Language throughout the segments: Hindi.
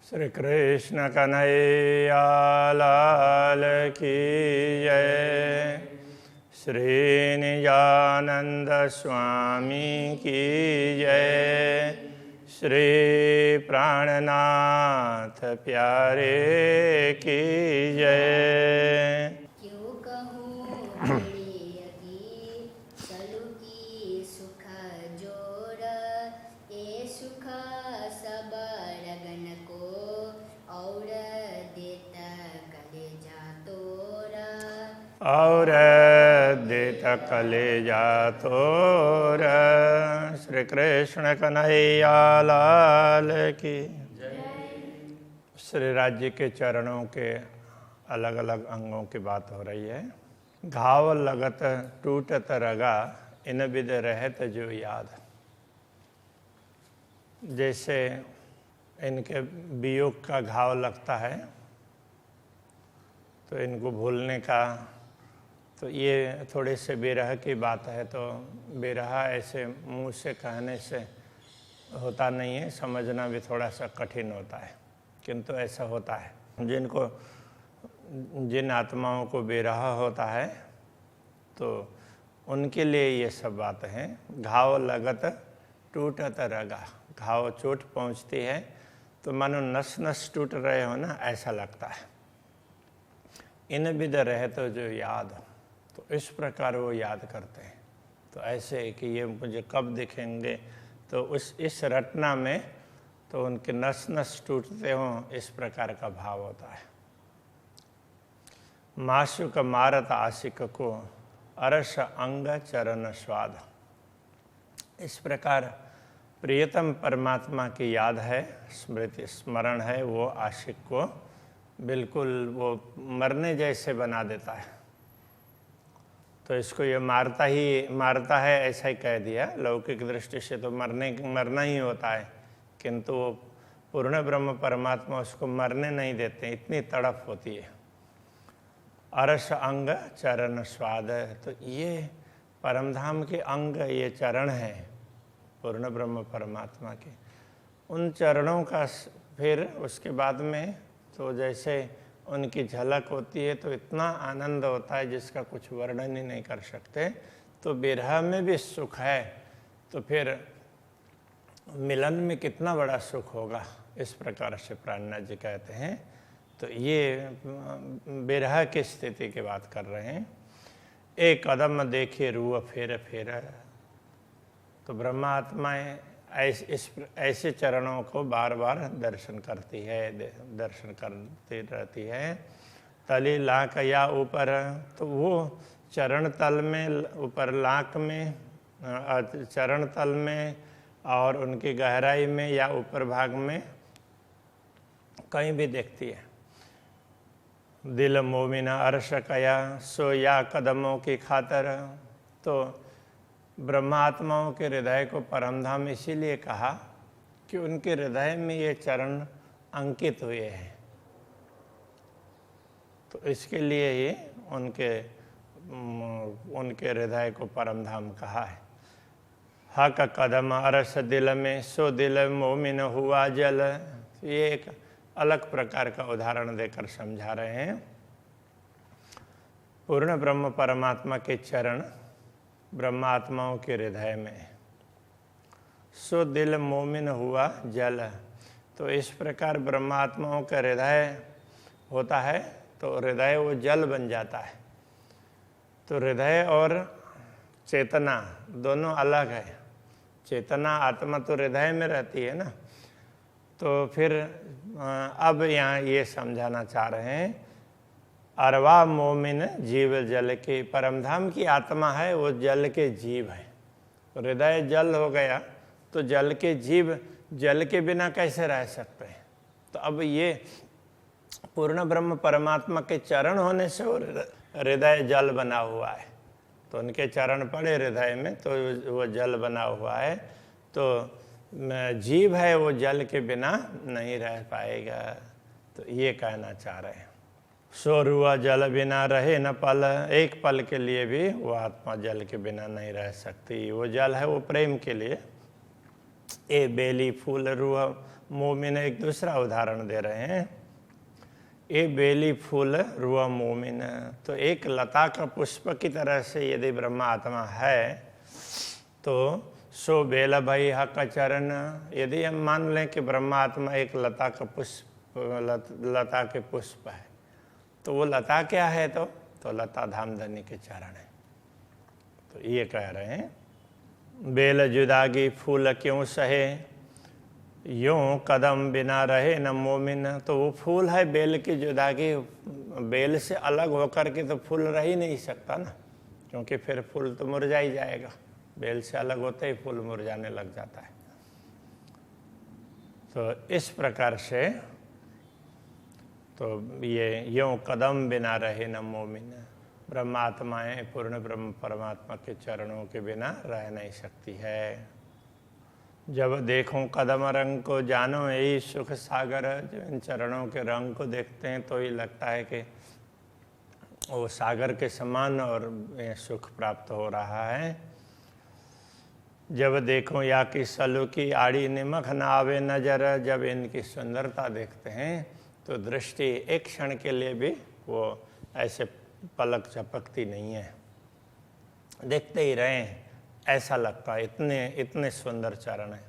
श्री कृष्ण कन्हैया लाल की जय। श्री निजानंद स्वामी की जय। श्री प्राणनाथ प्यारे की जय। क्यों कहूँ की सलुकी सुख जोर, ए सुख सब रगन को और देता कलेजा तोरा। और देता कलेजा तोरा। श्री कृष्ण कन्हैया लाल की श्री राज्य के चरणों के अलग अलग अंगों की बात हो रही है। घाव लगत टूटत रगा, इन विद रहत जो याद। जैसे इनके वियोग का घाव लगता है तो इनको भूलने का, तो ये थोड़े से विरह की बात है। तो विरह ऐसे मुंह से कहने से होता नहीं है, समझना भी थोड़ा सा कठिन होता है, किंतु ऐसा होता है। जिन आत्माओं को विरह होता है तो उनके लिए ये सब बातें हैं। घाव लगत टूटत रगा, घाव चोट पहुंचती है तो मानो नस नस टूट रहे हो ना, ऐसा लगता है। इन विद रहे तो जो याद, तो इस प्रकार वो याद करते हैं। तो ऐसे कि ये मुझे कब दिखेंगे, तो इस रटना में तो उनके नस नस टूटते हों, इस प्रकार का भाव होता है। माशुक मारत आशिक को अरस अंग चरण स्वाद। इस प्रकार प्रियतम परमात्मा की याद है, स्मृति स्मरण है, वो आशिक को बिल्कुल वो मरने जैसे बना देता है। तो इसको ये मारता है ऐसा ही कह दिया। लौकिक दृष्टि से तो मरना ही होता है, किंतु वो पूर्ण ब्रह्म परमात्मा उसको मरने नहीं देते, इतनी तड़प होती है। अरस अंग चरण स्वाद, तो ये परमधाम के अंग, ये चरण है पूर्ण ब्रह्म परमात्मा के। उन चरणों का फिर उसके बाद में तो जैसे उनकी झलक होती है तो इतना आनंद होता है जिसका कुछ वर्णन ही नहीं कर सकते। तो विरह में भी सुख है, तो फिर मिलन में कितना बड़ा सुख होगा, इस प्रकार से प्राणनाथ जी कहते हैं। तो ये विरह की स्थिति की बात कर रहे हैं। एक कदम देखे रूह फेर फेर, तो ब्रह्मात्माएं ऐसे चरणों को बार बार दर्शन करती रहती है। तली लाक या ऊपर, तो वो चरण तल में, ऊपर लाक में, चरण तल में और उनकी गहराई में या ऊपर भाग में कहीं भी देखती है। दिल मोमिना अर्श कया सो या कदमों की खातर, तो ब्रह्मात्माओं के हृदय को परमधाम इसीलिए कहा कि उनके हृदय में ये चरण अंकित हुए हैं, तो इसके लिए ही उनके हृदय को परमधाम कहा है। हक कदम अरस दिल में सो दिल मोमिन हुआ जल, ये एक अलग प्रकार का उदाहरण देकर समझा रहे हैं। पूर्ण ब्रह्म परमात्मा के चरण ब्रह्मात्माओं के हृदय में, सो दिल मोमिन हुआ जल, तो इस प्रकार ब्रह्मात्माओं का हृदय होता है तो हृदय वो जल बन जाता है। तो हृदय और चेतना दोनों अलग है। चेतना आत्मा तो हृदय में रहती है ना। तो फिर अब यहाँ ये समझाना चाह रहे हैं, अरवा मोमिन जीव जल के, परमधाम की आत्मा है वो जल के जीव है। हृदय जल हो गया तो जल के जीव जल के बिना कैसे रह सकते हैं। तो अब ये पूर्ण ब्रह्म परमात्मा के चरण होने से वो हृदय जल बना हुआ है। तो उनके चरण पड़े हृदय में तो वो जल बना हुआ है। तो जीव है वो जल के बिना नहीं रह पाएगा, तो ये कहना चाह रहे हैं। सोरुआ जल बिना रहे न पल, एक पल के लिए भी वो आत्मा जल के बिना नहीं रह सकती। वो जल है वो प्रेम के लिए। ए बेली फूल रूह मोमिन एक दूसरा उदाहरण दे रहे हैं। ए बेली फूल रूह मोमिन, तो एक लता का पुष्प की तरह से यदि ब्रह्म आत्मा है तो सो बेला भाई हक चरण, यदि हम मान लें कि ब्रह्म आत्मा एक लता का पुष्प, लता के पुष्प है, तो वो लता क्या है? तो लता धामधनी के चरण है। तो ये कह रहे हैं बेल जुदागी फूल क्यों सहे, यूं कदम बिना रहे न मोमिन। तो वो फूल है बेल की जुदागी, बेल से अलग होकर के तो फूल रह ही नहीं सकता ना, क्योंकि फिर फूल तो मुरझा ही जाएगा। बेल से अलग होते ही फूल मुरझाने लग जाता है। तो इस प्रकार से तो ये यूं कदम बिना रहे न मोमिन, ब्रह्मात्माएं पूर्ण ब्रह्म परमात्मा के चरणों के बिना रह नहीं सकती है। जब देखो कदम रंग को जानो यही सुख सागर, जब इन चरणों के रंग को देखते हैं तो ये लगता है कि वो सागर के समान और सुख प्राप्त हो रहा है। जब देखो या कि सलू की आड़ी निमख न आवे नजर, जब इनकी सुंदरता देखते हैं तो दृष्टि एक क्षण के लिए भी वो ऐसे पलक झपकती नहीं है, देखते ही रहें ऐसा लगता है, इतने सुंदर चरण है।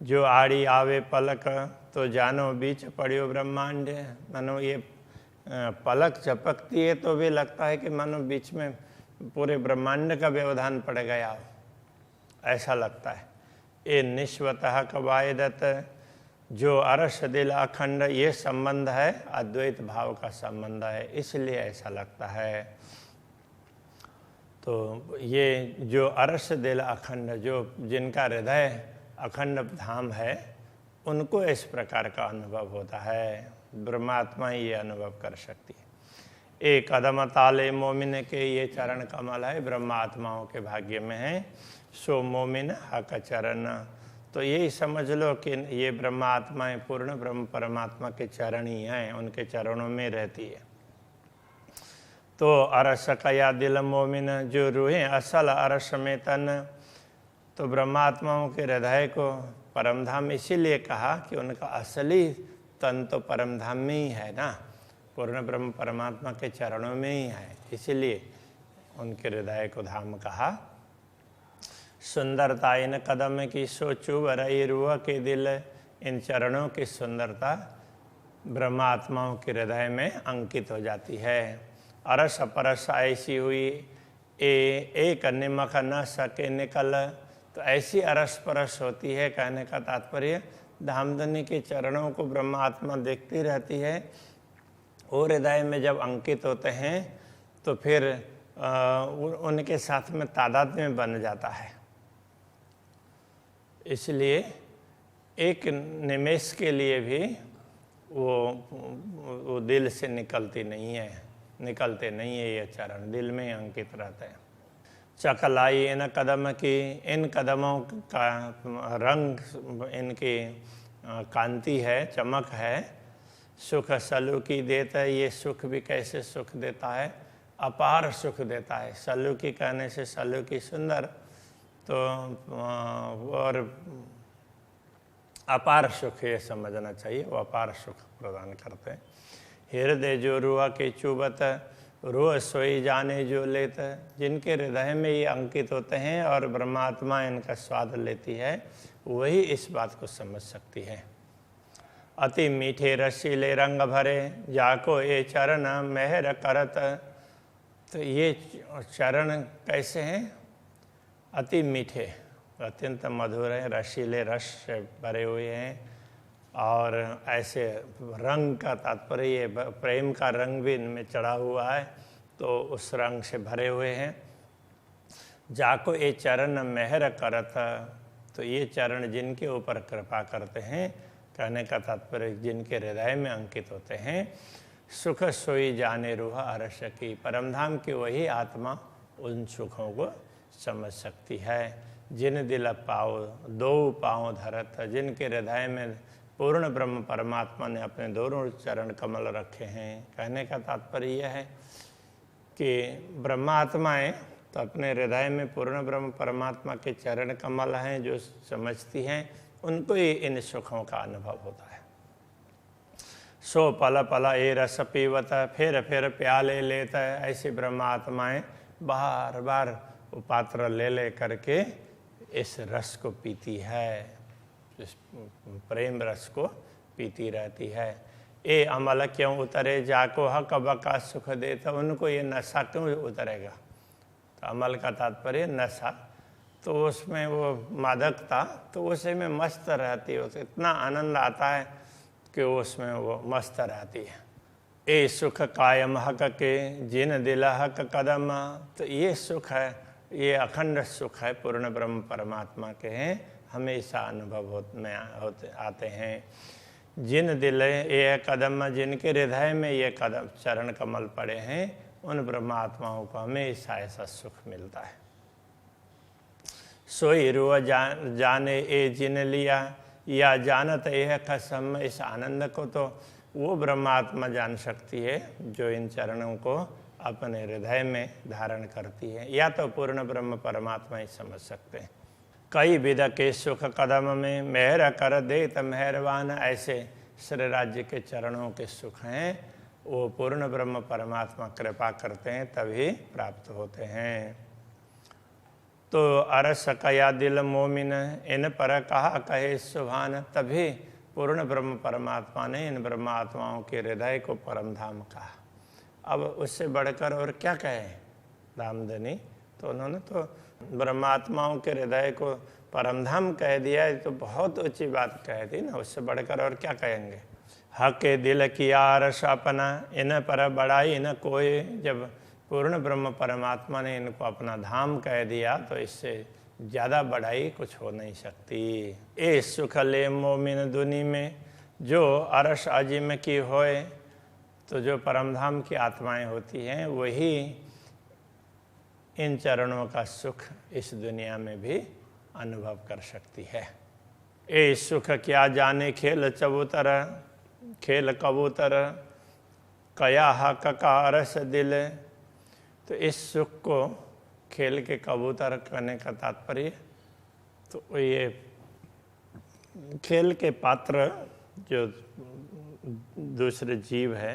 जो आड़ी आवे पलक तो जानो बीच पड़ियो ब्रह्मांड, मानो ये पलक झपकती है तो भी लगता है कि मानो बीच में पूरे ब्रह्मांड का व्यवधान पड़ गया हो, ऐसा लगता है। ये निश्वतः कवायदत, जो अरस दिल अखंड, ये संबंध है अद्वैत भाव का संबंध है, इसलिए ऐसा लगता है। तो ये जो अरस दिल अखंड, जो जिनका हृदय अखंड धाम है, उनको इस प्रकार का अनुभव होता है। ब्रह्मात्मा ही ये अनुभव कर सकती है। एक कदम ताले मोमिन के, ये चरण कमल है ब्रह्मात्माओं के भाग्य में है। सो मोमिन हक चरण, तो यही समझ लो कि ये ब्रह्मात्माएं पूर्ण ब्रह्म परमात्मा के चरण ही हैं, उनके चरणों में रहती है। तो अरस कया दिल मोमिन, जो रूहें असल अरस में तन, तो ब्रह्मात्माओं के हृदय को परमधाम इसीलिए कहा कि उनका असली तन तो परमधाम में ही है ना, पूर्ण ब्रह्म परमात्मा के चरणों में ही है, इसीलिए उनके हृदय को धाम कहा। सुंदरता इन कदम की सोचू वरई रूह के दिल, इन चरणों की सुंदरता ब्रह्मात्माओं के हृदय में अंकित हो जाती है। अरस परस ऐसी हुई एक निमक न सके निकल, तो ऐसी अरस परस होती है। कहने का तात्पर्य धामधनी के चरणों को ब्रह्मात्मा देखती रहती है और हृदय में जब अंकित होते हैं तो फिर उनके साथ में तादाद में बन जाता है। इसलिए एक निमेष के लिए भी वो दिल से निकलते नहीं है ये चरण, दिल में अंकित रहते हैं। चकलाई इन कदम की, इन कदमों का रंग, इनकी कांति है, चमक है। सुख सलूकी देता है, ये सुख भी कैसे सुख देता है? अपार सुख देता है। सलूकी कहने से सलूकी सुंदर, तो और अपार सुख ये समझना चाहिए, वो अपार सुख प्रदान करते हैं। हृदय जो रुआ के चुबत, रूह सोई जाने जो लेत, जिनके हृदय में ये अंकित होते हैं और ब्रह्मात्मा इनका स्वाद लेती है, वही इस बात को समझ सकती है। अति मीठे रसीले रंग भरे, जाको ये चरण मेहर करत, तो ये चरण कैसे हैं? अति मीठे, अत्यंत मधुर हैं, रसीले रस से भरे हुए हैं, और ऐसे रंग का तात्पर्य ये प्रेम का रंग भी इनमें चढ़ा हुआ है, तो उस रंग से भरे हुए हैं। जाको ये चरण मेहर करत, तो ये चरण जिनके ऊपर कृपा करते हैं, कहने का तात्पर्य जिनके हृदय में अंकित होते हैं। सुख सोई जाने रूह अरस की, परमधाम की वही आत्मा उन सुखों को समझ सकती है। जिन दिल पाओ दो पाँव धरत, जिनके हृदय में पूर्ण ब्रह्म परमात्मा ने अपने दोनों चरण कमल रखे हैं। कहने का तात्पर्य यह है कि ब्रह्मात्माएं तो अपने हृदय में पूर्ण ब्रह्म परमात्मा के चरण कमल हैं, जो समझती हैं उनको ही इन सुखों का अनुभव होता है। सो पल पल ए रस पीवत, फिर प्याले लेता है। ऐसी ब्रह्मात्माएं बार बार वो पात्र ले करके इस रस को पीती है, इस प्रेम रस को पीती रहती है। ए अमल क्यों उतरे जाको हक बका सुख देता, उनको ये नशा क्यों उतरेगा? तो अमल का तात्पर्य नशा, तो उसमें वो मादकता, तो उसी में मस्त रहती है, उसे इतना आनंद आता है कि उसमें वो मस्त रहती है। ए सुख कायम हक के जिन दिल हक कदम, तो ये सुख है, ये अखंड सुख है, पूर्ण ब्रह्म परमात्मा के हैं, हमेशा अनुभव में आते हैं। जिन दिल ये कदम, जिनके हृदय में ये कदम चरण कमल पड़े हैं, उन ब्रह्मात्माओं को हमेशा ऐसा सुख मिलता है। सोई रुआ जाने ए जिन लिया, या जानत यह कसम, इस आनंद को तो वो ब्रह्मात्मा जान सकती है जो इन चरणों को अपने हृदय में धारण करती है, या तो पूर्ण ब्रह्म परमात्मा ही समझ सकते हैं। कई विध के सुख कदम में मेहर कर दे त मेहरबान, ऐसे श्री राज्य के चरणों के सुख हैं, वो पूर्ण ब्रह्म परमात्मा कृपा करते हैं तभी प्राप्त होते हैं। तो अरस कया दिल मोमिन, इन पर कहा कहे सुभान, तभी पूर्ण ब्रह्म परमात्मा ने इन ब्रह्मात्माओं के हृदय को परम धाम कहा। अब उससे बढ़कर और क्या कहें रामधनी? तो उन्होंने तो ब्रह्मात्माओं के हृदय को परम धाम कह दिया, ये तो बहुत ऊंची बात कह दी ना, उससे बढ़कर और क्या कहेंगे? हक दिल किया रस अपना, इन पर बड़ाई न कोई। जब पूर्ण ब्रह्म परमात्मा ने इनको अपना धाम कह दिया तो इससे ज़्यादा बढ़ाई कुछ हो नहीं सकती। ए सुख ले मोमिन दुनी में, जो अरस अजिम की होए, तो जो परमधाम की आत्माएं होती हैं वही इन चरणों का सुख इस दुनिया में भी अनुभव कर सकती है। ए सुख क्या जाने खेल चबूतर, खेल कबूतर कया हक का अरस दिल। तो इस सुख को खेल के कबूतर करने का तात्पर्य, तो ये खेल के पात्र जो दूसरे जीव है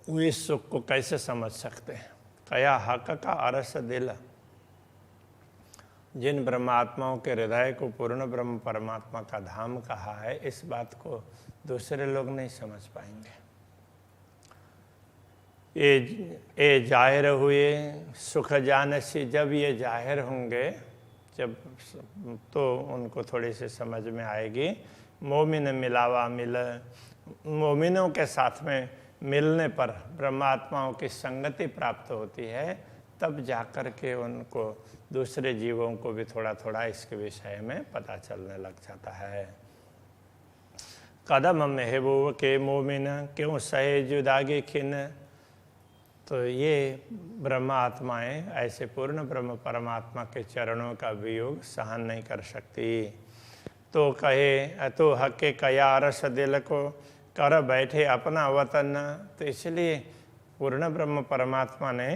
वो इस सुख को कैसे समझ सकते हैं? कया हक का अरस दिल, जिन ब्रह्मात्माओं के हृदय को पूर्ण ब्रह्म परमात्मा का धाम कहा है, इस बात को दूसरे लोग नहीं समझ पाएंगे। ये जाहिर हुए सुख जानसी, जब ये जाहिर होंगे, जब तो उनको थोड़ी सी समझ में आएगी। मोमिन मिलावा मिल, मोमिनों के साथ में मिलने पर ब्रह्मात्माओं की संगति प्राप्त होती है, तब जाकर के उनको दूसरे जीवों को भी थोड़ा थोड़ा इसके विषय में पता चलने लग जाता है। कदम महबूब के मोमिन, क्यों सहे जुदागी खिन। तो ये ब्रह्म आत्माएं ऐसे पूर्ण ब्रह्म परमात्मा के चरणों का वियोग सहन नहीं कर सकती। तो कहे तो हके कया रस दिल को, कर बैठे अपना वतन। तो इसलिए पूर्ण ब्रह्म परमात्मा ने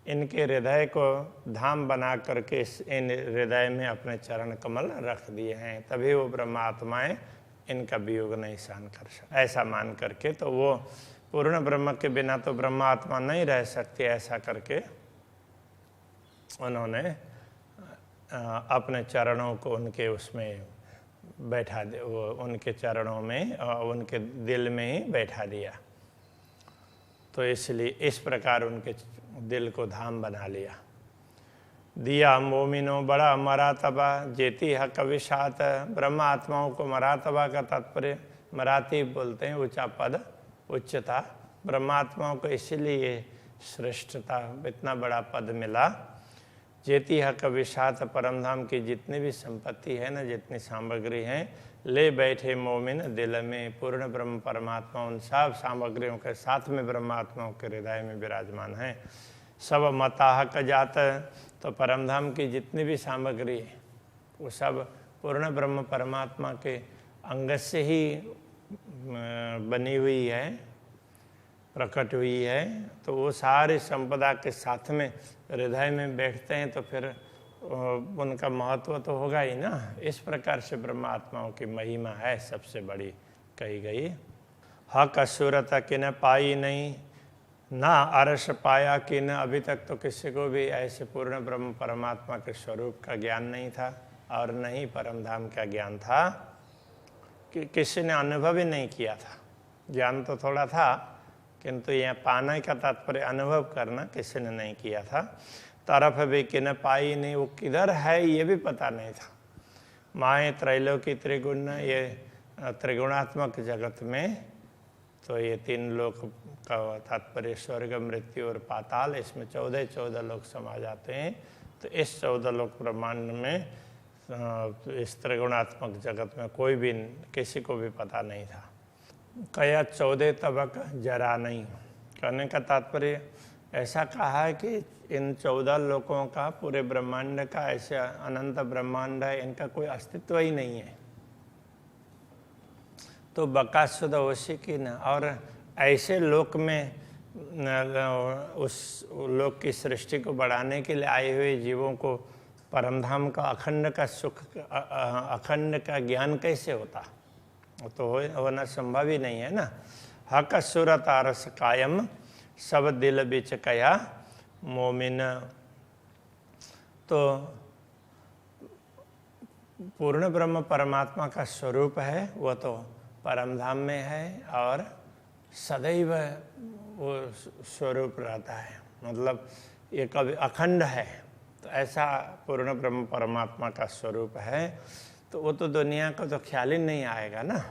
इनके हृदय को धाम बना करके इन हृदय में अपने चरण कमल रख दिए हैं, तभी वो ब्रह्मात्माएं इनका वियोग नहीं सहन कर सकते। ऐसा मान करके तो वो पूर्ण ब्रह्म के बिना तो ब्रह्मात्मा नहीं रह सकती, ऐसा करके उन्होंने अपने चरणों को उनके उसमें बैठा दे, वो उनके चरणों में उनके दिल में ही बैठा दिया। तो इसलिए इस प्रकार उनके दिल को धाम बना लिया। दिया मोमिनो बड़ा मरातबा, जेती हक विशात। ब्रह्म आत्माओं को मरातबा का तात्पर्य, मराती बोलते हैं ऊंचा पद, उच्चता। ब्रह्मात्माओं को इसीलिए श्रेष्ठता, इतना बड़ा पद मिला। जेती हक विशात, परमधाम की जितनी भी संपत्ति है ना, जितनी सामग्री है, ले बैठे मोमिन दिल में। पूर्ण ब्रह्म परमात्मा उन सब सामग्रियों के साथ में ब्रह्मात्माओं के हृदय में विराजमान है। सब मता हक जात, तो परमधाम की जितनी भी सामग्री है वो सब पूर्ण ब्रह्म परमात्मा के अंग से ही बनी हुई है। प्रकट हुई है, तो वो सारी संपदा के साथ में हृदय में बैठते हैं तो फिर उनका महत्व तो होगा ही ना। इस प्रकार से ब्रह्मात्माओं की महिमा है सबसे बड़ी कही गई। हक असुरत कि न पाई नहीं, ना अरस पाया कि न, अभी तक तो किसी को भी ऐसे पूर्ण ब्रह्म परमात्मा के स्वरूप का ज्ञान नहीं था और न ही परम धाम का ज्ञान था, कि किसी ने अनुभव ही नहीं किया था। ज्ञान तो थोड़ा था, किंतु यह पाने का तात्पर्य अनुभव करना किसी ने नहीं किया था। तरफ भी कि न पाई नहीं, वो किधर है ये भी पता नहीं था। माए त्रैलोकी त्रिगुण, ये त्रिगुणात्मक जगत में तो ये 3 लोक का तात्पर्य स्वर्ग, मृत्यु और पाताल, इसमें 14 लोक समा जाते हैं। तो इस 14 लोक ब्रह्मांड में इस त्रिगुणात्मक जगत में कोई भी किसी को भी पता नहीं था। कया 14 तबक जरा नहीं, कहने का तात्पर्य ऐसा कहा है कि इन 14 लोकों का, पूरे ब्रह्मांड का, ऐसे अनंत ब्रह्मांड है, इनका कोई अस्तित्व ही नहीं है। तो बकासुद ओशी की न, और ऐसे लोक में उस लोक की सृष्टि को बढ़ाने के लिए आए हुए जीवों को परमधाम का अखंड का सुख, अखंड का ज्ञान कैसे होता? वो तो होना संभव ही नहीं है ना। हक सूरत आरस कायम, सब दिल बिच कया मोमिन। तो पूर्ण ब्रह्म परमात्मा का स्वरूप है, वो तो परमधाम में है और सदैव वो स्वरूप रहता है, मतलब ये कभी अखंड है। तो ऐसा पूर्ण ब्रह्म परमात्मा का स्वरूप है, तो वो तो दुनिया को तो ख्याल ही नहीं आएगा ना।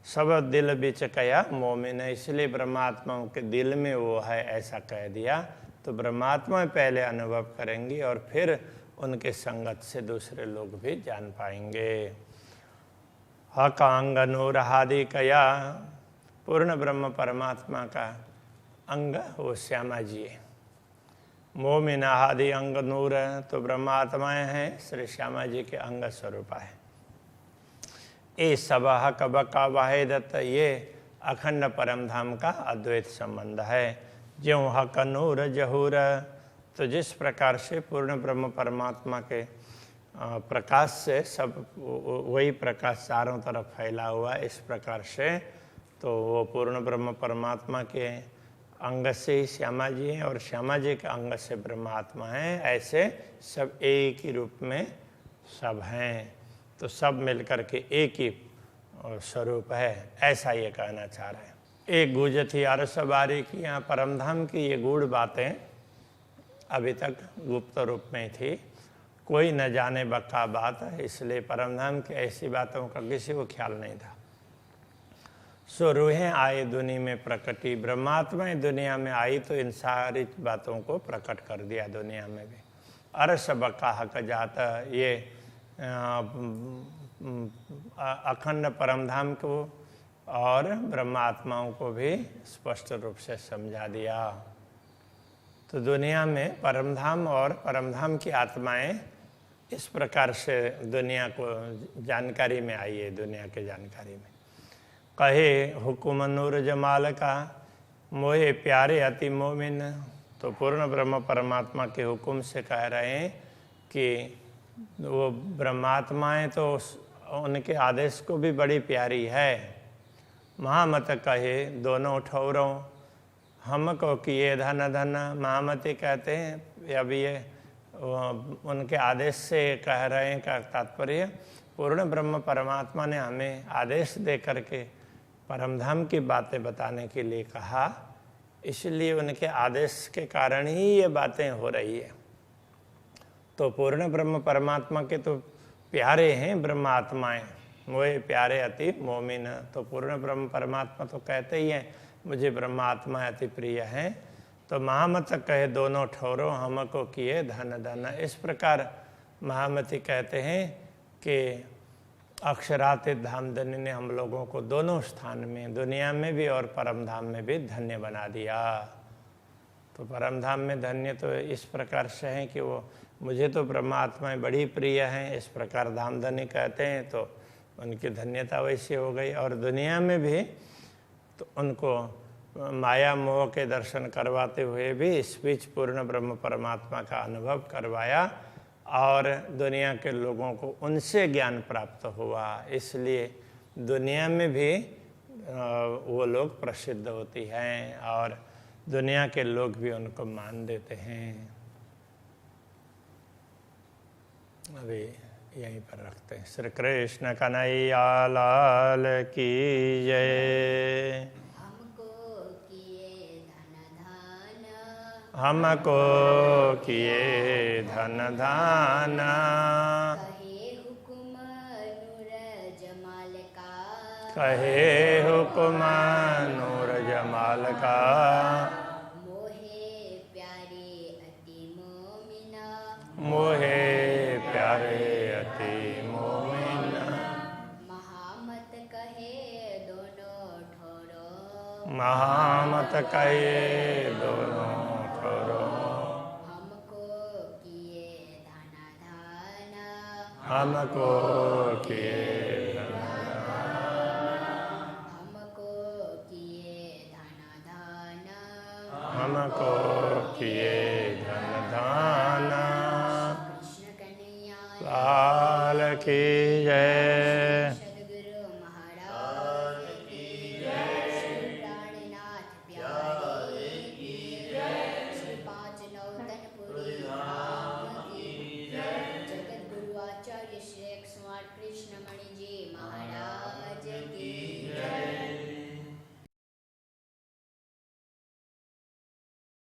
सब दिल बीच कया मोमिन, इसलिए ब्रह्मात्माओं के दिल में वो है ऐसा कह दिया। तो ब्रह्मात्मा पहले अनुभव करेंगी और फिर उनके संगत से दूसरे लोग भी जान पाएंगे। हकांग नूर हादि कया, पूर्ण ब्रह्म परमात्मा का अंग वो श्यामा जी है। मोमिन आदि अंग नूर, तो ब्रह्मात्माएं हैं श्री श्यामा जी के अंग स्वरूप है। ए सब हक बका वाहिदत, ये अखंड परमधाम का अद्वैत संबंध है। ज्यों हक नूर जहूर, तो जिस प्रकार से पूर्ण ब्रह्म परमात्मा के प्रकाश से सब वही प्रकाश चारों तरफ फैला हुआ, इस प्रकार से तो वो पूर्ण ब्रह्म परमात्मा के अंग से ही श्यामा जी हैं और श्यामा जी के अंग से ब्रह्मात्मा हैं। ऐसे सब एक ही रूप में सब हैं, तो सब मिलकर के एक ही स्वरूप है, ऐसा ये कहना चाह रहे हैं। एक गुज थी अरसबारी की, यहाँ परमधाम की ये गूढ़ बातें अभी तक गुप्त रूप में थी, कोई न जाने बका बात है, इसलिए परमधाम की ऐसी बातों का किसी को ख्याल नहीं था। सो रूहें आए दुनिया में प्रकटी, ब्रह्मात्माएं दुनिया में आई तो इन सारी बातों को प्रकट कर दिया दुनिया में भी। अरस बका हक जाता, ये अखंड परमधाम को और ब्रह्मात्माओं को भी स्पष्ट रूप से समझा दिया। तो दुनिया में परमधाम और परमधाम की आत्माएं इस प्रकार से दुनिया को जानकारी में आई है, दुनिया के जानकारी में। कहे हुकुम नूर जमाल का, मोहे प्यारे अति मोमिन, तो पूर्ण ब्रह्म परमात्मा के हुक्म से कह रहे हैं कि वो ब्रह्मात्माएं तो उनके आदेश को भी बड़ी प्यारी है। महामत कहे दोनों ठौरों, हमको किए धन धन, महामती कहते हैं। अब ये उनके आदेश से कह रहे हैं का तात्पर्य, पूर्ण ब्रह्म परमात्मा ने हमें आदेश दे करके परमधाम की बातें बताने के लिए कहा, इसलिए उनके आदेश के कारण ही ये बातें हो रही है। तो पूर्ण ब्रह्म परमात्मा के तो प्यारे हैं ब्रह्मात्माएं, वही प्यारे अति मोमिन। तो पूर्ण ब्रह्म परमात्मा तो कहते ही हैं मुझे ब्रह्मात्मा अति प्रिय हैं। तो महामत कहे दोनों ठौरों, हमको किए धन धन, इस प्रकार महामती कहते हैं कि अक्षरातीत धामधनी ने हम लोगों को दोनों स्थान में, दुनिया में भी और परमधाम में भी धन्य बना दिया। तो परमधाम में धन्य तो इस प्रकार से है कि वो मुझे तो ब्रह्मात्माएं बड़ी प्रिय हैं, इस प्रकार धामधनी कहते हैं, तो उनकी धन्यता वैसी हो गई। और दुनिया में भी तो उनको माया मोह के दर्शन करवाते हुए भी इस बीच पूर्ण ब्रह्म परमात्मा का अनुभव करवाया और दुनिया के लोगों को उनसे ज्ञान प्राप्त हुआ। इसलिए दुनिया में भी वो लोग प्रसिद्ध होती हैं और दुनिया के लोग भी उनको मान देते हैं। अभी यहीं पर रखते हैं। श्री कृष्ण कन्हैया लाल की जय। हमको किए धन दान, कहे हुक्म नूर जमाल का, मोहे प्यारे अति मोमिना, महामत कहे दोनों ठोरो, हमको किए हमको किए धन दान। लाल की जय। सद्गुरु महाराज की जय। श्री प्राणनाथ प्यारे की जय। श्री पांच नौतनपुरी धाम की जय। जगत गुरु आचार्य श्री 108 कृष्णमणि